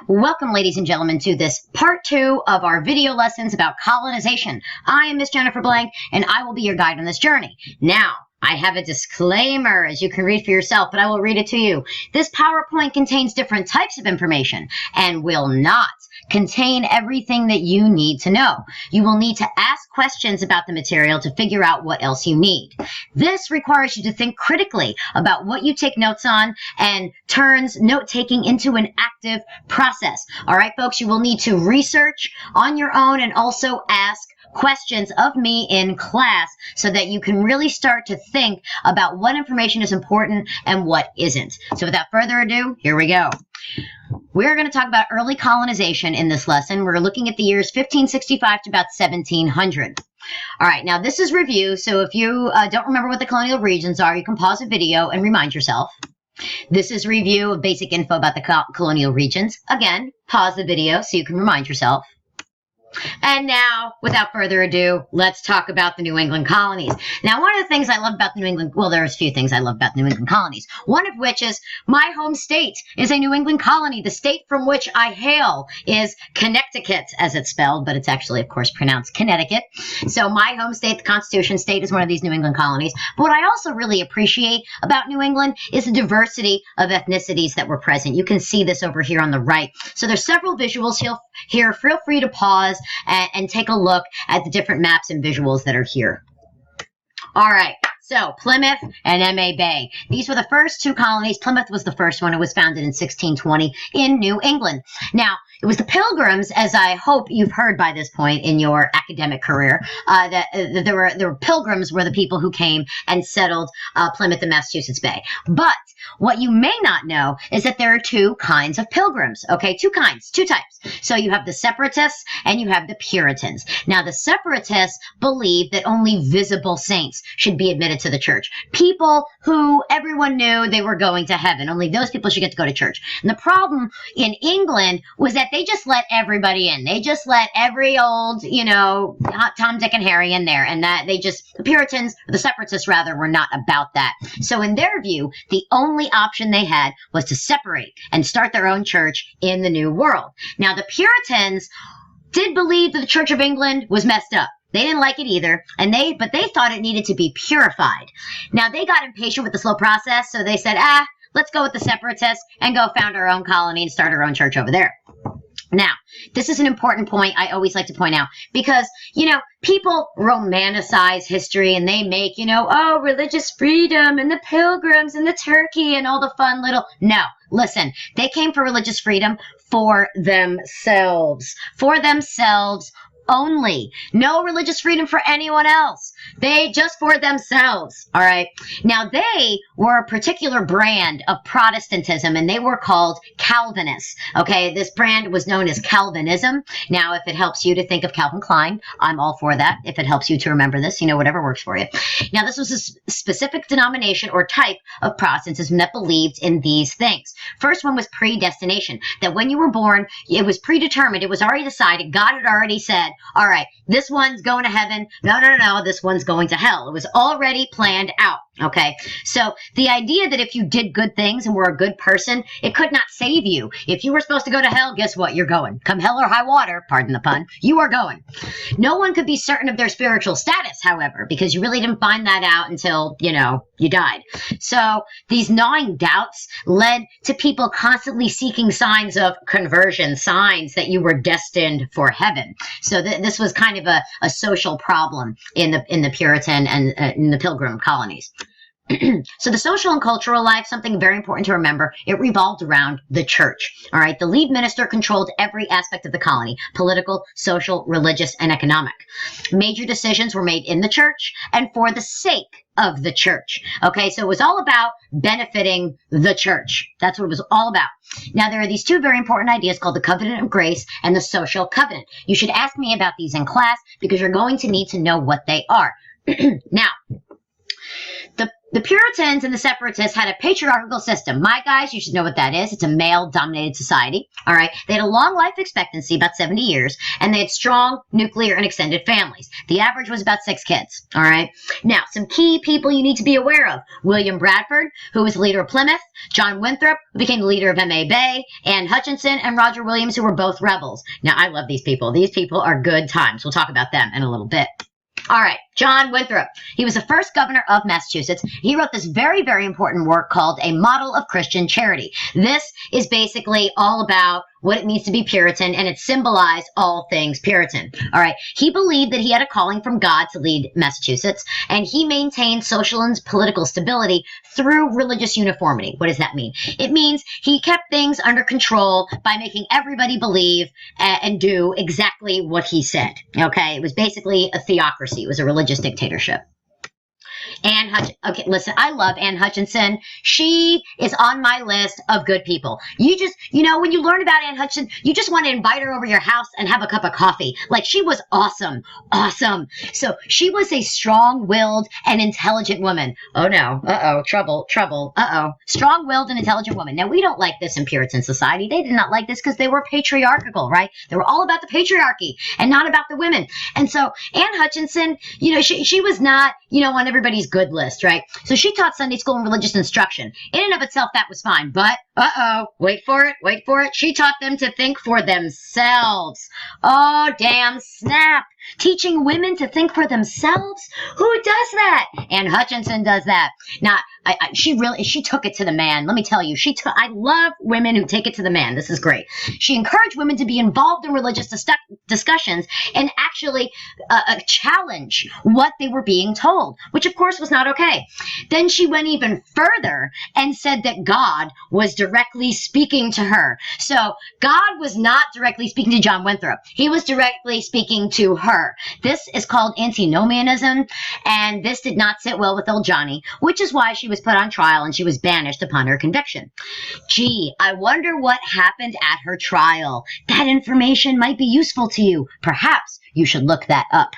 Welcome, ladies and gentlemen, to this part 2 of our video lessons about colonization. I am Miss Jennifer Blank, and I will be your guide on this journey. Now, I have a disclaimer, as you can read for yourself, but I will read it to you. This PowerPoint contains different types of information and will not contain everything that you need to know. You will need to ask questions about the material to figure out what else you need. This requires you to think critically about what you take notes on and turns note-taking into an active process. All right, folks, you will need to research on your own and also ask questions of me in class so that you can really start to think about what information is important and what isn't. So without further ado, here we go. We're going to talk about early colonization in this lesson. We're looking at the years 1565 to about 1700. All right, now this is review, so if you don't remember what the colonial regions are, you can pause the video and remind yourself. This is review of basic info about the colonial regions. Again, pause the video so you can remind yourself. And now, without further ado, let's talk about the New England colonies. Now, one of the things I love about the New England, well, there's a few things I love about the New England colonies. One of which is my home state is a New England colony. The state from which I hail is Connecticut, as it's spelled, but it's actually, of course, pronounced Connecticut. So my home state, the Constitution state, is one of these New England colonies. But what I also really appreciate about New England is the diversity of ethnicities that were present. You can see this over here on the right. So there's several visuals here. Feel free to pause and take a look at the different maps and visuals that are here. All right, so Plymouth and M.A. Bay. These were the first two colonies. Plymouth was the first one. It was founded in 1620 in New England. Now, it was the Pilgrims, as I hope you've heard by this point in your academic career, that there were Pilgrims were the people who came and settled Plymouth and Massachusetts Bay. But what you may not know is that there are two kinds of Pilgrims, okay? Two types. So you have the Separatists and you have the Puritans. Now, the Separatists believed that only visible saints should be admitted to the church. People who everyone knew they were going to heaven. Only those people should get to go to church. And the problem in England was that they just let everybody in. They just let every old, Tom, Dick, and Harry in there. And that the Puritans, the Separatists rather, were not about that. So in their view, the only option they had was to separate and start their own church in the New World. Now, the Puritans did believe that the Church of England was messed up. They didn't like it either, but they thought it needed to be purified. Now, they got impatient with the slow process, so they said, let's go with the Separatists and go found our own colony and start our own church over there. Now, this is an important point I always like to point out because, people romanticize history and they make, religious freedom and the Pilgrims and the turkey and all the fun little... No, listen, they came for religious freedom for themselves. For themselves only. No religious freedom for anyone else. They just for themselves. All right. Now, they were a particular brand of Protestantism and they were called Calvinists. Okay. This brand was known as Calvinism. Now, if it helps you to think of Calvin Klein, I'm all for that. If it helps you to remember this, whatever works for you. Now, this was a specific denomination or type of Protestantism that believed in these things. First one was predestination, that when you were born, it was predetermined. It was already decided. God had already said, all right, this one's going to heaven. No, this one's going to hell. It was already planned out. Okay, so the idea that if you did good things and were a good person, it could not save you. If you were supposed to go to hell, guess what? You're going. Come hell or high water, pardon the pun, you are going. No one could be certain of their spiritual status, however, because you really didn't find that out until, you died. So these gnawing doubts led to people constantly seeking signs of conversion, signs that you were destined for heaven. So this was kind of a social problem in the Puritan and in the Pilgrim colonies. So the social and cultural life, something very important to remember, it revolved around the church. All right. The lead minister controlled every aspect of the colony, political, social, religious, and economic. Major decisions were made in the church and for the sake of the church. Okay. So it was all about benefiting the church. That's what it was all about. Now, there are these two very important ideas called the covenant of grace and the social covenant. You should ask me about these in class because you're going to need to know what they are. Now, The Puritans and the Separatists had a patriarchal system. My guys, you should know what that is. It's a male-dominated society. All right. They had a long life expectancy, about 70 years, and they had strong nuclear and extended families. The average was about 6 kids. All right. Now, some key people you need to be aware of. William Bradford, who was the leader of Plymouth. John Winthrop, who became the leader of M.A. Bay. Anne Hutchinson and Roger Williams, who were both rebels. Now, I love these people. These people are good times. We'll talk about them in a little bit. All right, John Winthrop. He was the first governor of Massachusetts. He wrote this very, very important work called A Model of Christian Charity. This is basically all about what it means to be Puritan, and it symbolized all things Puritan. All right, he believed that he had a calling from God to lead Massachusetts, and he maintained social and political stability through religious uniformity. What does that mean? It means he kept things under control by making everybody believe and do exactly what he said. Okay, it was basically a theocracy. It was a religious dictatorship. Anne Hutchinson. Okay, listen, I love Anne Hutchinson. She is on my list of good people. When you learn about Anne Hutchinson, you just want to invite her over your house and have a cup of coffee. Like, she was awesome. Awesome. So she was a strong-willed and intelligent woman. Oh, no. Uh-oh. Trouble. Uh-oh. Strong-willed and intelligent woman. Now, we don't like this in Puritan society. They did not like this because they were patriarchal, right? They were all about the patriarchy and not about the women. And so Anne Hutchinson, she was not, on everybody's good list, right? So she taught Sunday school and religious instruction. In and of itself, that was fine. But, wait for it. She taught them to think for themselves. Oh, damn snap. Teaching women to think for themselves? Who does that? Anne Hutchinson does that. Now, she took it to the man. Let me tell you, I love women who take it to the man. This is great. She encouraged women to be involved in religious discussions and actually challenge what they were being told, which of course was not okay. Then she went even further and said that God was directly speaking to her. So God was not directly speaking to John Winthrop. He was directly speaking to her. This is called antinomianism, and this did not sit well with old Johnny, which is why she was put on trial and she was banished upon her conviction. Gee, I wonder what happened at her trial. That information might be useful to you. Perhaps you should look that up.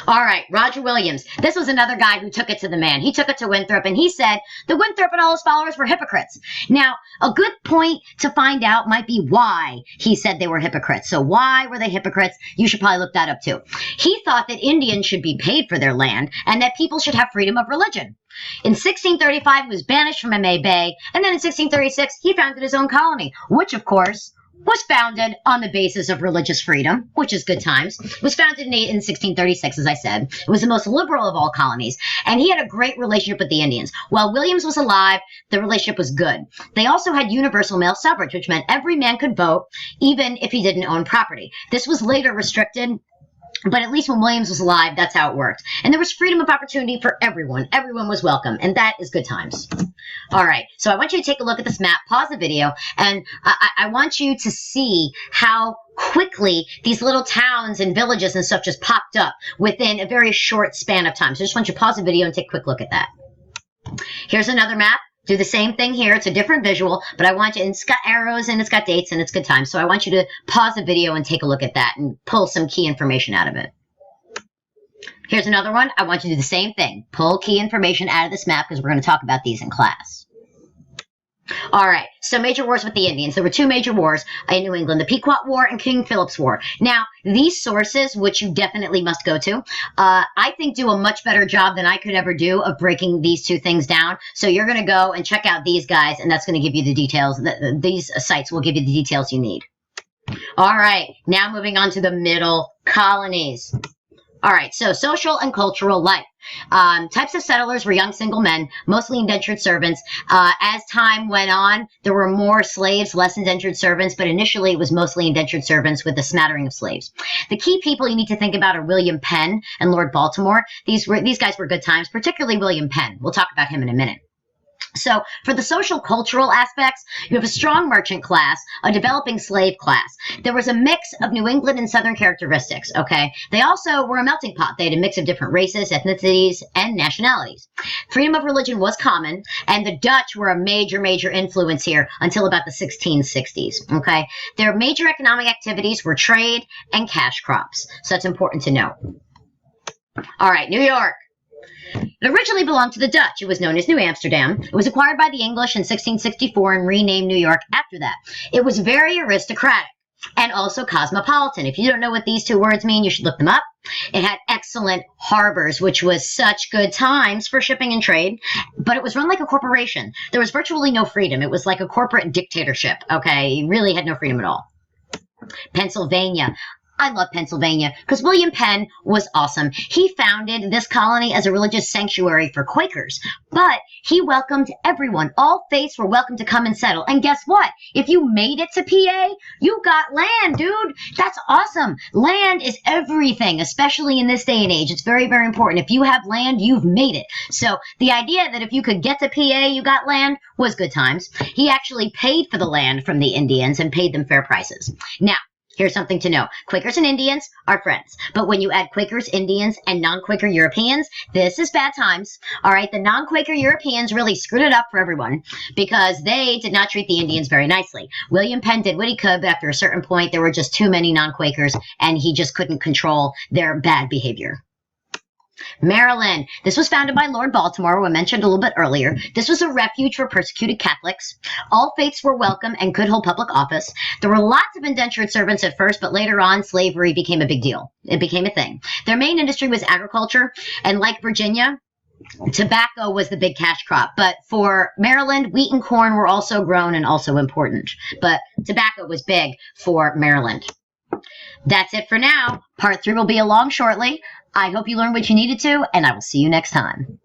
All right, Roger Williams. This was another guy who took it to the man. He took it to Winthrop, and he said that Winthrop and all his followers were hypocrites. Now, a good point to find out might be why he said they were hypocrites. So why were they hypocrites? You should probably look that up, too. He thought that Indians should be paid for their land and that people should have freedom of religion. In 1635, he was banished from M.A. Bay, and then in 1636, he founded his own colony, which, of course, was founded on the basis of religious freedom, which is good times. It was founded in 1636, as I said. It was the most liberal of all colonies, and he had a great relationship with the Indians. While Williams was alive, the relationship was good. They also had universal male suffrage, which meant every man could vote, even if he didn't own property. This was later restricted, but at least when Williams was alive, that's how it worked. And there was freedom of opportunity for everyone. Everyone was welcome, and that is good times. All right, so I want you to take a look at this map, pause the video, and I want you to see how quickly these little towns and villages and stuff just popped up within a very short span of time. So I just want you to pause the video and take a quick look at that. Here's another map. Do the same thing here. It's a different visual, but I want you, and it's got arrows and it's got dates and it's good times. So I want you to pause the video and take a look at that and pull some key information out of it. Here's another one. I want you to do the same thing. Pull key information out of this map because we're going to talk about these in class. All right, so major wars with the Indians. There were 2 major wars in New England, the Pequot War and King Philip's War. Now, these sources, which you definitely must go to, I think do a much better job than I could ever do of breaking these 2 things down. So you're going to go and check out these guys, and that's going to give you the details. These sites will give you the details you need. All right, now moving on to the middle colonies. All right, so social and cultural life. Types of settlers were young single men, mostly indentured servants. As time went on, there were more slaves, less indentured servants, but initially it was mostly indentured servants with a smattering of slaves. The key people you need to think about are William Penn and Lord Baltimore. These guys were good times, particularly William Penn. We'll talk about him in a minute. So for the social cultural aspects, you have a strong merchant class, a developing slave class. There was a mix of New England and Southern characteristics, okay? They also were a melting pot. They had a mix of different races, ethnicities, and nationalities. Freedom of religion was common, and the Dutch were a major, major influence here until about the 1660s, okay? Their major economic activities were trade and cash crops. So that's important to know. All right, New York. It originally belonged to the Dutch. It was known as New Amsterdam. It was acquired by the English in 1664 and renamed New York after that. It was very aristocratic and also cosmopolitan. If you don't know what these two words mean, you should look them up. It had excellent harbors, which was such good times for shipping and trade, but it was run like a corporation. There was virtually no freedom. It was like a corporate dictatorship, okay? You really had no freedom at all. Pennsylvania. I love Pennsylvania because William Penn was awesome. He founded this colony as a religious sanctuary for Quakers, but he welcomed everyone. All faiths were welcome to come and settle. And guess what? If you made it to PA, you got land, dude. That's awesome. Land is everything, especially in this day and age. It's very, very important. If you have land, you've made it. So the idea that if you could get to PA, you got land was good times. He actually paid for the land from the Indians and paid them fair prices. Now, here's something to know. Quakers and Indians are friends. But when you add Quakers, Indians, and non-Quaker Europeans, this is bad times. All right, the non-Quaker Europeans really screwed it up for everyone because they did not treat the Indians very nicely. William Penn did what he could, but after a certain point, there were just too many non-Quakers, and he just couldn't control their bad behavior. Maryland. This was founded by Lord Baltimore, we mentioned a little bit earlier. This was a refuge for persecuted Catholics. All faiths were welcome and could hold public office. There were lots of indentured servants at first, but later on, slavery became a big deal. It became a thing. Their main industry was agriculture, and like Virginia, tobacco was the big cash crop. But for Maryland, wheat and corn were also grown and also important. But tobacco was big for Maryland. That's it for now. Part 3 will be along shortly. I hope you learned what you needed to, and I will see you next time.